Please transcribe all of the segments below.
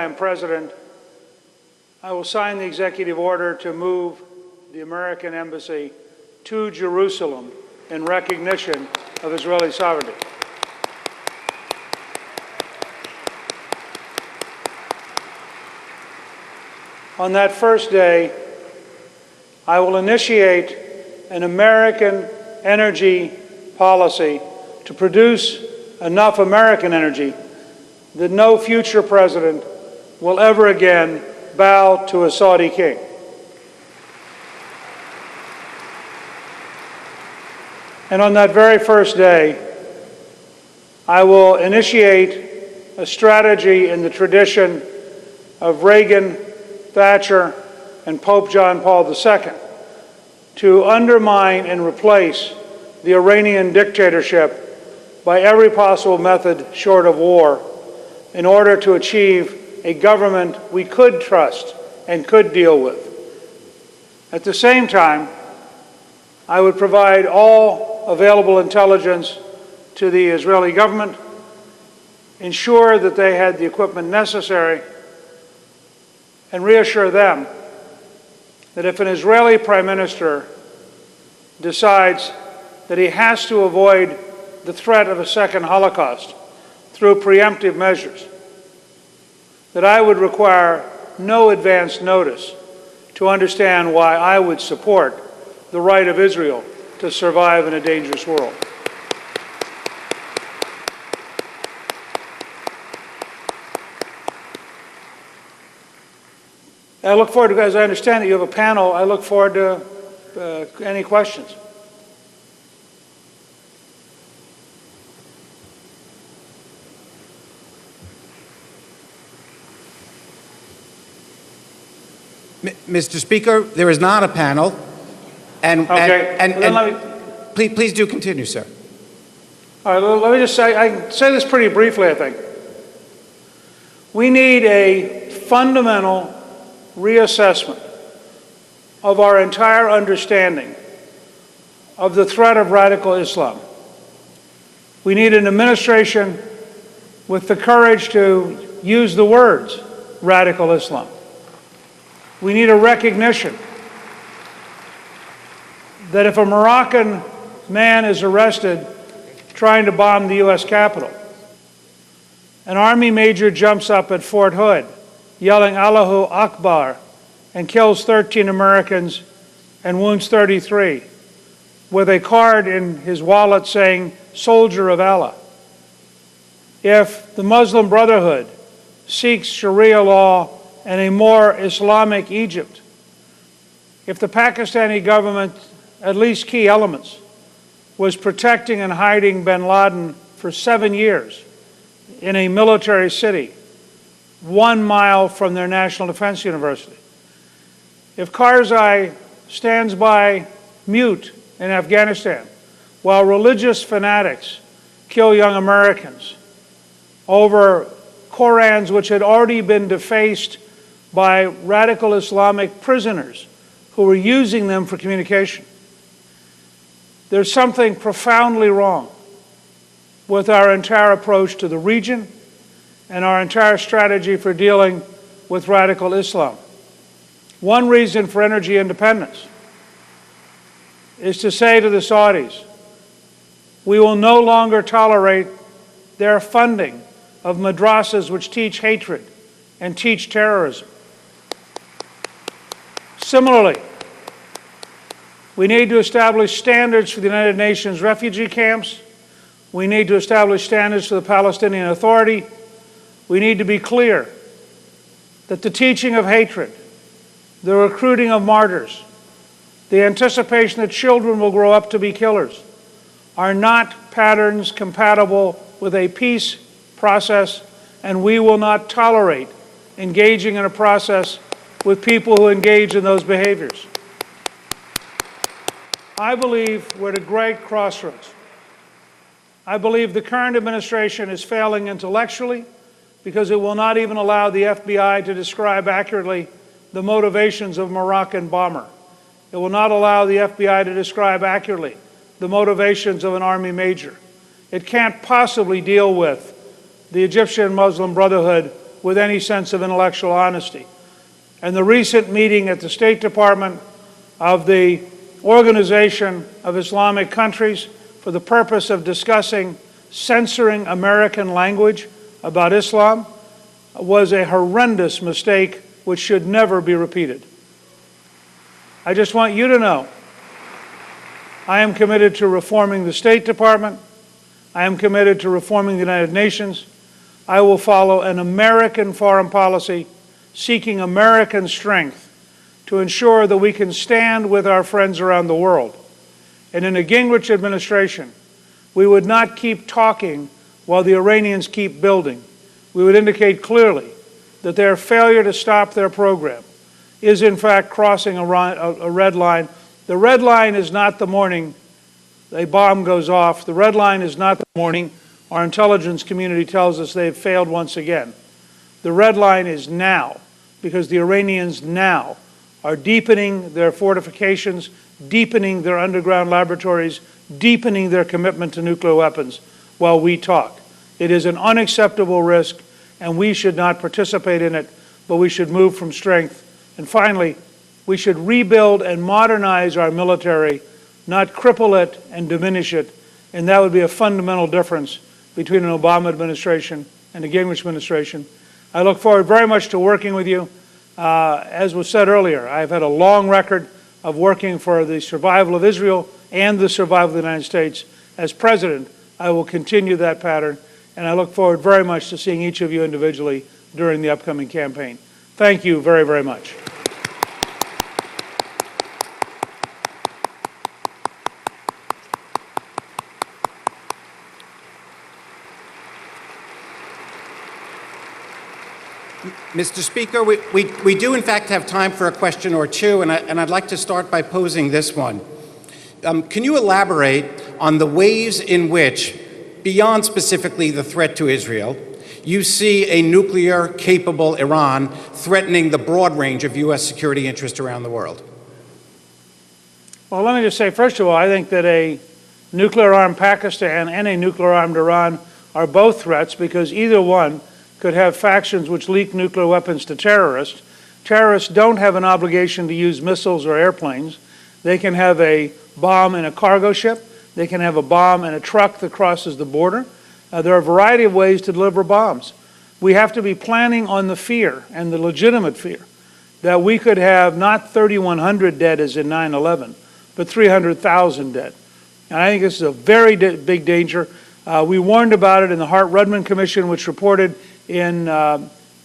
am president, I will sign the executive order to move the American embassy to Jerusalem in recognition of Israeli sovereignty. On that first day, I will initiate an American energy policy to produce enough American energy that no future president will ever again bow to a Saudi king. And on that very first day, I will initiate a strategy in the tradition of Reagan, Thatcher, and Pope John Paul II to undermine and replace the Iranian dictatorship by every possible method short of war in order to achieve a government we could trust and could deal with. At the same time, I would provide all available intelligence to the Israeli government, ensure that they had the equipment necessary, and reassure them that if an Israeli prime minister decides that he has to avoid the threat of a second Holocaust through preemptive measures, that I would require no advance notice to understand why I would support the right of Israel to survive in a dangerous world. I look forward to, as I understand it, you have a panel. I look forward to any questions. Mr. Speaker, there is not a panel. Please do continue, sir. All right, let me just say, I can say this pretty briefly, I think. We need a fundamental reassessment of our entire understanding of the threat of radical Islam. We need an administration with the courage to use the words radical Islam. We need a recognition that if a Moroccan man is arrested trying to bomb the U.S. Capitol, an Army major jumps up at Fort Hood yelling Allahu Akbar and kills 13 Americans and wounds 33 with a card in his wallet saying, "Soldier of Allah." If the Muslim Brotherhood seeks Sharia law and a more Islamic Egypt, if the Pakistani government, at least key elements, was protecting and hiding bin Laden for 7 years in a military city 1 mile from their National Defense University, if Karzai stands by mute in Afghanistan while religious fanatics kill young Americans over Korans which had already been defaced by radical Islamic prisoners who were using them for communication, there's something profoundly wrong with our entire approach to the region and our entire strategy for dealing with radical Islam. One reason for energy independence is to say to the Saudis, we will no longer tolerate their funding of madrasas which teach hatred and teach terrorism. Similarly, we need to establish standards for the United Nations refugee camps. We need to establish standards for the Palestinian Authority. We need to be clear that the teaching of hatred, the recruiting of martyrs, the anticipation that children will grow up to be killers are not patterns compatible with a peace process, and we will not tolerate engaging in a process with people who engage in those behaviors. I believe we're at a great crossroads. I believe the current administration is failing intellectually because it will not even allow the FBI to describe accurately the motivations of a Moroccan bomber. It will not allow the FBI to describe accurately the motivations of an Army major. It can't possibly deal with the Egyptian Muslim Brotherhood with any sense of intellectual honesty. And the recent meeting at the State Department of the Organization of Islamic Countries for the purpose of discussing censoring American language about Islam was a horrendous mistake which should never be repeated. I just want you to know I am committed to reforming the State Department. I am committed to reforming the United Nations. I will follow an American foreign policy seeking American strength to ensure that we can stand with our friends around the world. And in a Gingrich administration, we would not keep talking while the Iranians keep building. We would indicate clearly that their failure to stop their program is in fact crossing a red line. The red line is not the morning a bomb goes off. The red line is not the morning our intelligence community tells us they've failed once again. The red line is now, because the Iranians now are deepening their fortifications, deepening their underground laboratories, deepening their commitment to nuclear weapons while we talk. It is an unacceptable risk, and we should not participate in it, but we should move from strength. And finally, we should rebuild and modernize our military, not cripple it and diminish it, and that would be a fundamental difference between an Obama administration and a Gingrich administration. I look forward very much to working with you. As was said earlier, I've had a long record of working for the survival of Israel and the survival of the United States. As president, I will continue that pattern, and I look forward very much to seeing each of you individually during the upcoming campaign. Thank you very, very much. Mr. Speaker, we do in fact have time for a question or two, and I'd like to start by posing this one. Can you elaborate on the ways in which, beyond specifically the threat to Israel, you see a nuclear-capable Iran threatening the broad range of U.S. security interests around the world? Well, let me just say, first of all, I think that a nuclear-armed Pakistan and a nuclear-armed Iran are both threats, because either one could have factions which leak nuclear weapons to terrorists. Terrorists don't have an obligation to use missiles or airplanes. They can have a bomb in a cargo ship. They can have a bomb in a truck that crosses the border. There are a variety of ways to deliver bombs. We have to be planning on the fear, and the legitimate fear, that we could have not 3,100 dead as in 9/11, but 300,000 dead. And I think this is a very big danger. We warned about it in the Hart-Rudman Commission, which reported in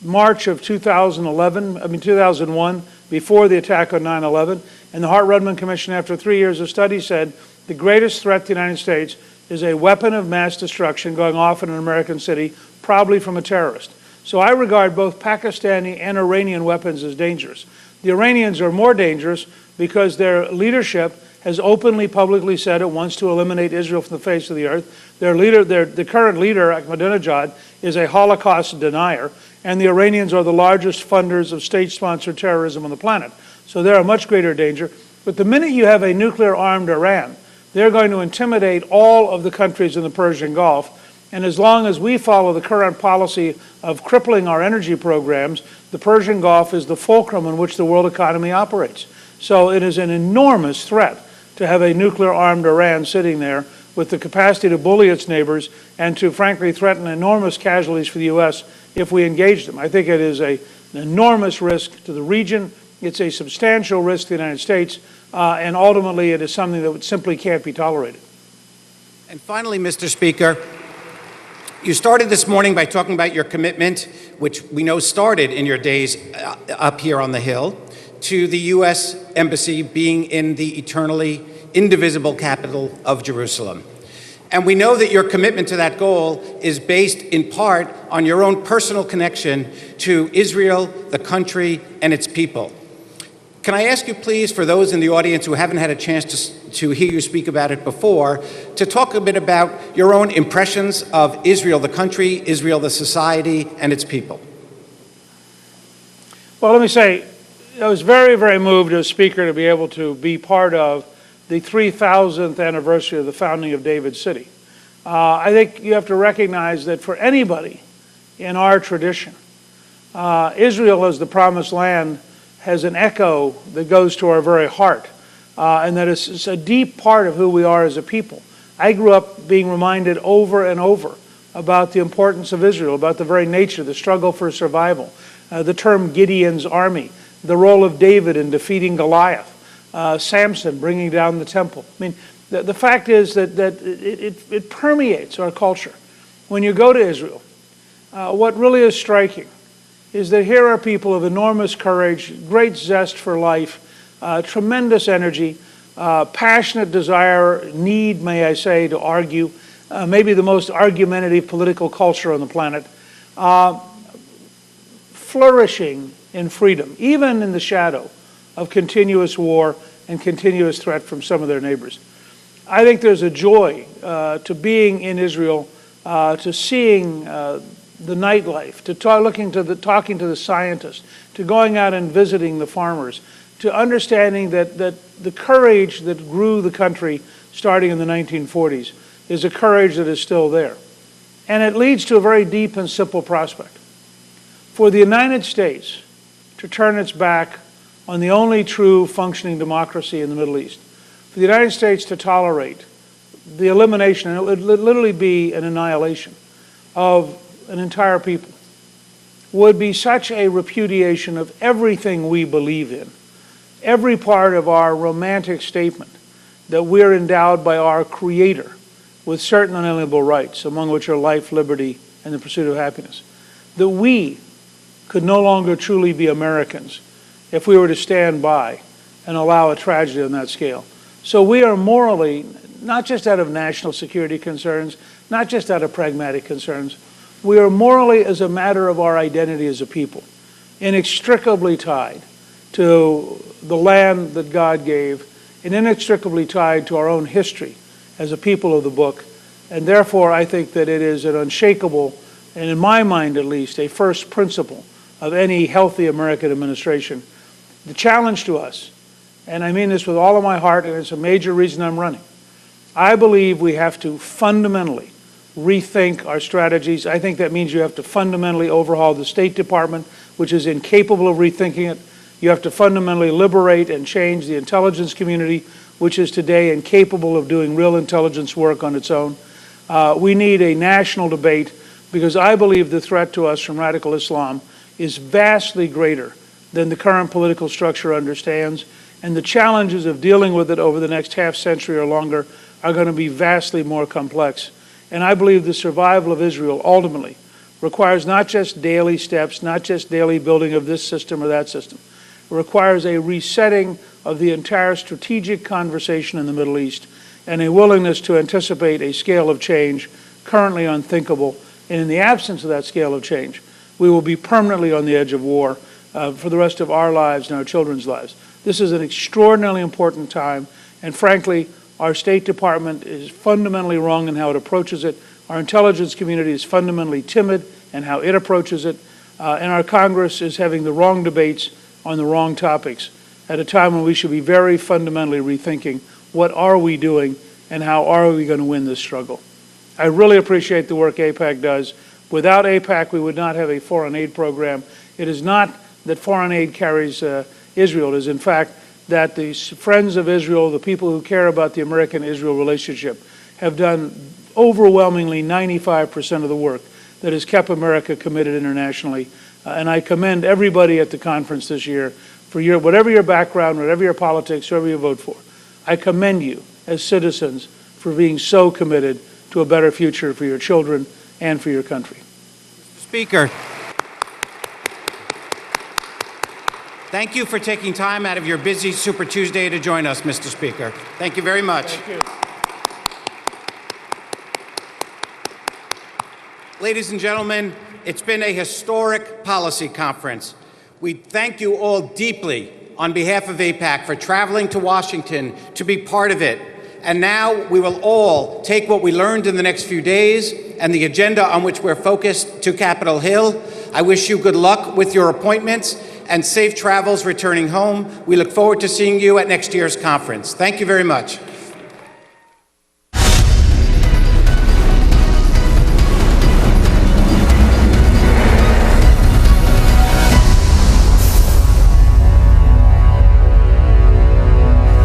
March of 2001, before the attack on 9/11. And the Hart-Rudman Commission, after 3 years of study, said the greatest threat to the United States is a weapon of mass destruction going off in an American city, probably from a terrorist. So I regard both Pakistani and Iranian weapons as dangerous. The Iranians are more dangerous because their leadership has openly, publicly said it wants to eliminate Israel from the face of the earth. The current leader, Ahmadinejad, is a Holocaust denier, and the Iranians are the largest funders of state-sponsored terrorism on the planet. So they're a much greater danger. But the minute you have a nuclear-armed Iran, they're going to intimidate all of the countries in the Persian Gulf. And as long as we follow the current policy of crippling our energy programs, the Persian Gulf is the fulcrum in which the world economy operates. So it is an enormous threat to have a nuclear-armed Iran sitting there with the capacity to bully its neighbors and to, frankly, threaten enormous casualties for the U.S. if we engage them. I think it is an enormous risk to the region. It's a substantial risk to the United States, and ultimately it is something that simply can't be tolerated. And finally, Mr. Speaker, you started this morning by talking about your commitment, which we know started in your days up here on the Hill, to the U.S. Embassy being in the eternally indivisible capital of Jerusalem. And we know that your commitment to that goal is based in part on your own personal connection to Israel, the country, and its people. Can I ask you, please, for those in the audience who haven't had a chance to hear you speak about it before, to talk a bit about your own impressions of Israel, the country, Israel, the society, and its people? Well, let me say, I was very, very moved as Speaker to be able to be part of the 3,000th anniversary of the founding of David City. I think you have to recognize that for anybody in our tradition, Israel as the promised land has an echo that goes to our very heart, and that it's a deep part of who we are as a people. I grew up being reminded over and over about the importance of Israel, about the very nature, the struggle for survival, the term Gideon's army, the role of David in defeating Goliath, Samson bringing down the temple. I mean, the fact is that it permeates our culture. When you go to Israel, what really is striking is that here are people of enormous courage, great zest for life, tremendous energy, passionate desire, need, may I say, to argue, maybe the most argumentative political culture on the planet, flourishing in freedom, even in the shadow of continuous war and continuous threat from some of their neighbors. I think there's a joy to being in Israel, to seeing the nightlife, to talking to the scientists, to going out and visiting the farmers, to understanding that the courage that grew the country starting in the 1940s is a courage that is still there. And it leads to a very deep and simple prospect. For the United States to turn its back on the only true functioning democracy in the Middle East, for the United States to tolerate the elimination, and it would literally be an annihilation of an entire people, would be such a repudiation of everything we believe in, every part of our romantic statement that we're endowed by our Creator with certain unalienable rights, among which are life, liberty, and the pursuit of happiness, that we could no longer truly be Americans if we were to stand by and allow a tragedy on that scale. So we are morally, not just out of national security concerns, not just out of pragmatic concerns, we are morally, as a matter of our identity as a people, inextricably tied to the land that God gave, and inextricably tied to our own history as a people of the book. And therefore, I think that it is an unshakable, and in my mind at least, a first principle of any healthy American administration. The challenge to us, and I mean this with all of my heart, and it's a major reason I'm running, I believe we have to fundamentally rethink our strategies. I think that means you have to fundamentally overhaul the State Department, which is incapable of rethinking it. You have to fundamentally liberate and change the intelligence community, which is today incapable of doing real intelligence work on its own. We need a national debate, because I believe the threat to us from radical Islam is vastly greater than the current political structure understands, and the challenges of dealing with it over the next half century or longer are going to be vastly more complex. And I believe the survival of Israel ultimately requires not just daily steps, not just daily building of this system or that system. It requires a resetting of the entire strategic conversation in the Middle East, and a willingness to anticipate a scale of change currently unthinkable. And in the absence of that scale of change, we will be permanently on the edge of war for the rest of our lives and our children's lives. This is an extraordinarily important time, and frankly, our State Department is fundamentally wrong in how it approaches it. Our intelligence community is fundamentally timid in how it approaches it, and our Congress is having the wrong debates on the wrong topics at a time when we should be very fundamentally rethinking what are we doing and how are we going to win this struggle. I really appreciate the work AIPAC does. Without AIPAC, we would not have a foreign aid program. It is not that foreign aid carries Israel. It is, in fact, that the friends of Israel, the people who care about the American-Israel relationship, have done overwhelmingly 95% of the work that has kept America committed internationally. And I commend everybody at the conference this year for whatever your background, whatever your politics, whoever you vote for. I commend you as citizens for being so committed to a better future for your children and for your country. Speaker, thank you for taking time out of your busy Super Tuesday to join us, Mr. Speaker. Thank you very much. Thank you. Ladies and gentlemen, it's been a historic policy conference. We thank you all deeply on behalf of AIPAC for traveling to Washington to be part of it. And now we will all take what we learned in the next few days and the agenda on which we're focused to Capitol Hill. I wish you good luck with your appointments and safe travels returning home. We look forward to seeing you at next year's conference. Thank you very much.